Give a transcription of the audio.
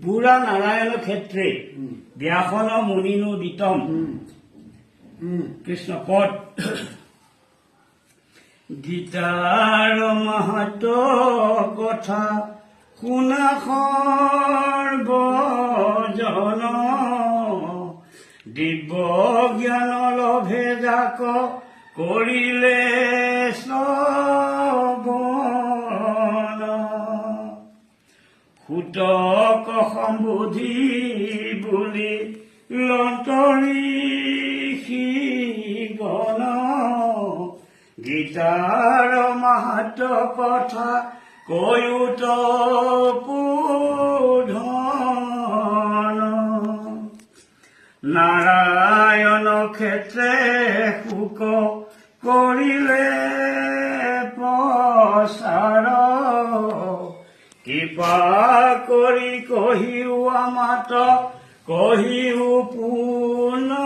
পুৰা নাৰায়ণ ক্ষেত্ৰে ব্যাসন মুনিনুদিতম কৃষ্ণ পদ গীতাৰ মাহাত্ম কথা শুনা সৰ্বজন দিব্য জ্ঞান লভে যাক কৰিলে শ্ৰৱণ সুতক সম্বোধি বুলি লন্তৰী গণ গীতাৰ মাহাত্ম কথা কৈউত পুধন নাৰায়ণ ক্ষেত্ৰে শোক কৰিলে প্ৰচাৰ কৃপা কৰি কহিও মাত কহিও পুনৰ